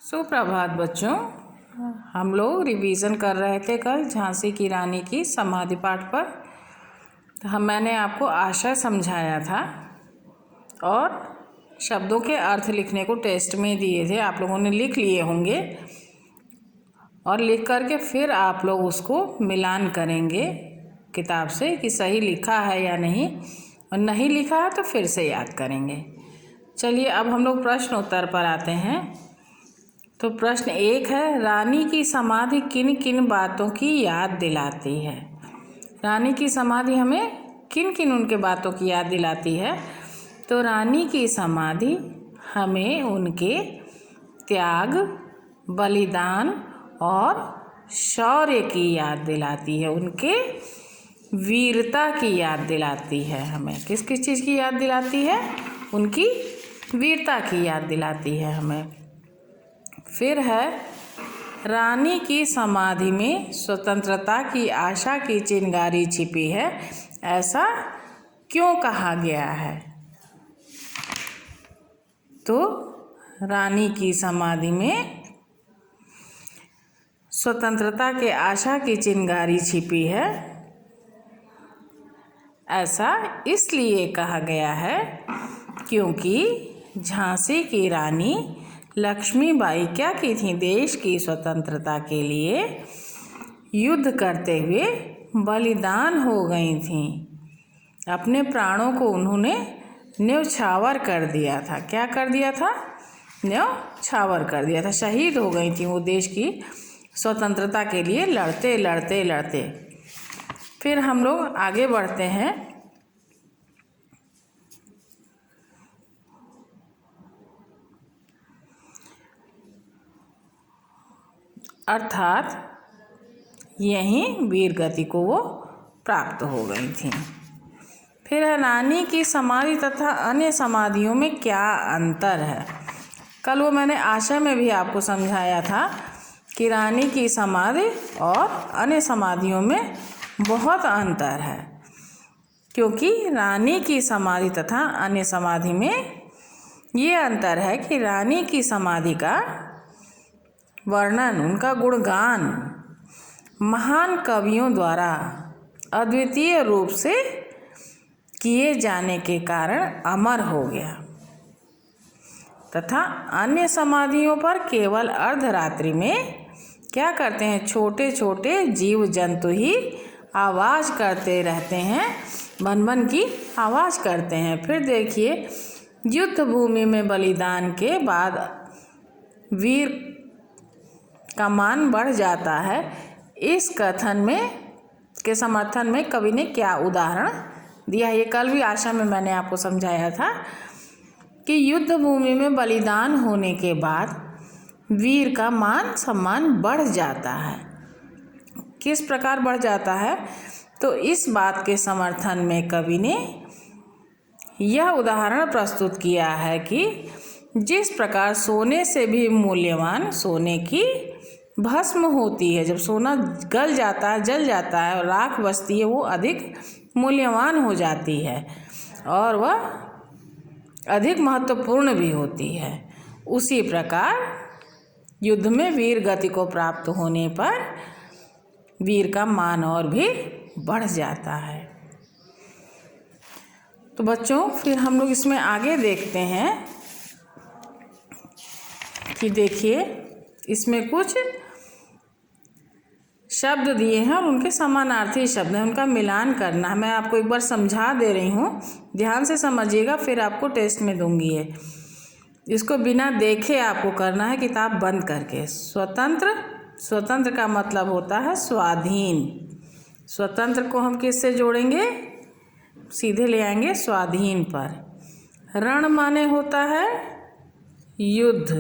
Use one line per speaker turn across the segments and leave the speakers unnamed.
सुप्रभात बच्चों। हम लोग रिवीजन कर रहे थे कल झांसी की रानी की समाधि पाठ पर। तो मैंने आपको आशय समझाया था और शब्दों के अर्थ लिखने को टेस्ट में दिए थे। आप लोगों ने लिख लिए होंगे और लिख करके फिर आप लोग उसको मिलान करेंगे किताब से कि सही लिखा है या नहीं, और नहीं लिखा है तो फिर से याद करेंगे। चलिए अब हम लोग प्रश्न उत्तर पर आते हैं। तो प्रश्न 1 है, रानी की समाधि किन किन बातों की याद दिलाती है? रानी की समाधि हमें किन किन उनके बातों की याद दिलाती है? तो रानी की समाधि हमें उनके त्याग, बलिदान और शौर्य की याद दिलाती है, उनके वीरता की याद दिलाती है। हमें किस किस चीज़ की याद दिलाती है? उनकी वीरता की याद दिलाती है हमें। फिर है, रानी की समाधि में स्वतंत्रता की आशा की चिंगारी छिपी है, ऐसा क्यों कहा गया है? तो रानी की समाधि में स्वतंत्रता के आशा की चिंगारी छिपी है, ऐसा इसलिए कहा गया है क्योंकि झांसी की रानी लक्ष्मीबाई क्या की थी? देश की स्वतंत्रता के लिए युद्ध करते हुए बलिदान हो गई थी। अपने प्राणों को उन्होंने न्यौछावर कर दिया था। क्या कर दिया था? न्यौछावर कर दिया था। शहीद हो गई थी वो देश की स्वतंत्रता के लिए लड़ते लड़ते लड़ते। फिर हम लोग आगे बढ़ते हैं। अर्थात यहीं वीर गति को वो प्राप्त हो गई थी। फिर रानी की समाधि तथा अन्य समाधियों में क्या अंतर है? कल वो मैंने आशय में भी आपको समझाया था कि रानी की समाधि और अन्य समाधियों में बहुत अंतर है, क्योंकि रानी की समाधि तथा अन्य समाधि में ये अंतर है कि रानी की समाधि का वर्णन, उनका गुणगान महान कवियों द्वारा अद्वितीय रूप से किए जाने के कारण अमर हो गया, तथा अन्य समाधियों पर केवल अर्धरात्रि में क्या करते हैं? छोटे छोटे जीव जंतु ही आवाज़ करते रहते हैं, बन बन की आवाज़ करते हैं। फिर देखिए, युद्ध भूमि में बलिदान के बाद वीर का मान बढ़ जाता है। इस कथन में के समर्थन में कवि ने क्या उदाहरण दिया? ये कल भी आशा में मैंने आपको समझाया था कि युद्ध भूमि में बलिदान होने के बाद वीर का मान सम्मान बढ़ जाता है। किस प्रकार बढ़ जाता है? तो इस बात के समर्थन में कवि ने यह उदाहरण प्रस्तुत किया है कि जिस प्रकार सोने से भी मूल्यवान सोने की भस्म होती है, जब सोना गल जाता है, जल जाता है और राख बचती है, वो अधिक मूल्यवान हो जाती है और वह अधिक महत्वपूर्ण भी होती है। उसी प्रकार युद्ध में वीर गति को प्राप्त होने पर वीर का मान और भी बढ़ जाता है। तो बच्चों, फिर हम लोग इसमें आगे देखते हैं कि देखिए, इसमें कुछ शब्द दिए हैं और उनके समानार्थी शब्द हैं, उनका मिलान करना है। मैं आपको एक बार समझा दे रही हूँ, ध्यान से समझिएगा, फिर आपको टेस्ट में दूंगी ये। इसको बिना देखे आपको करना है, किताब बंद करके। स्वतंत्र, स्वतंत्र का मतलब होता है स्वाधीन। स्वतंत्र को हम किससे जोड़ेंगे? सीधे ले आएंगे स्वाधीन पर। रण माने होता है युद्ध,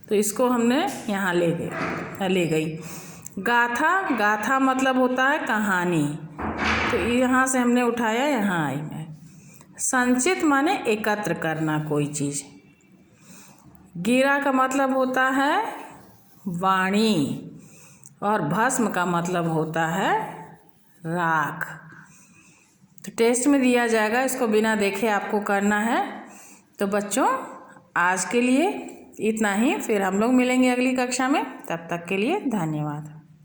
तो इसको हमने यहाँ ले गई। गाथा, गाथा मतलब होता है कहानी, तो यहाँ से हमने उठाया, यहाँ आई मैं। संचित माने एकत्र करना कोई चीज़। गिरा का मतलब होता है वाणी, और भस्म का मतलब होता है राख। तो टेस्ट में दिया जाएगा, इसको बिना देखे आपको करना है। तो बच्चों, आज के लिए इतना ही, फिर हम लोग मिलेंगे अगली कक्षा में। तब तक के लिए धन्यवाद।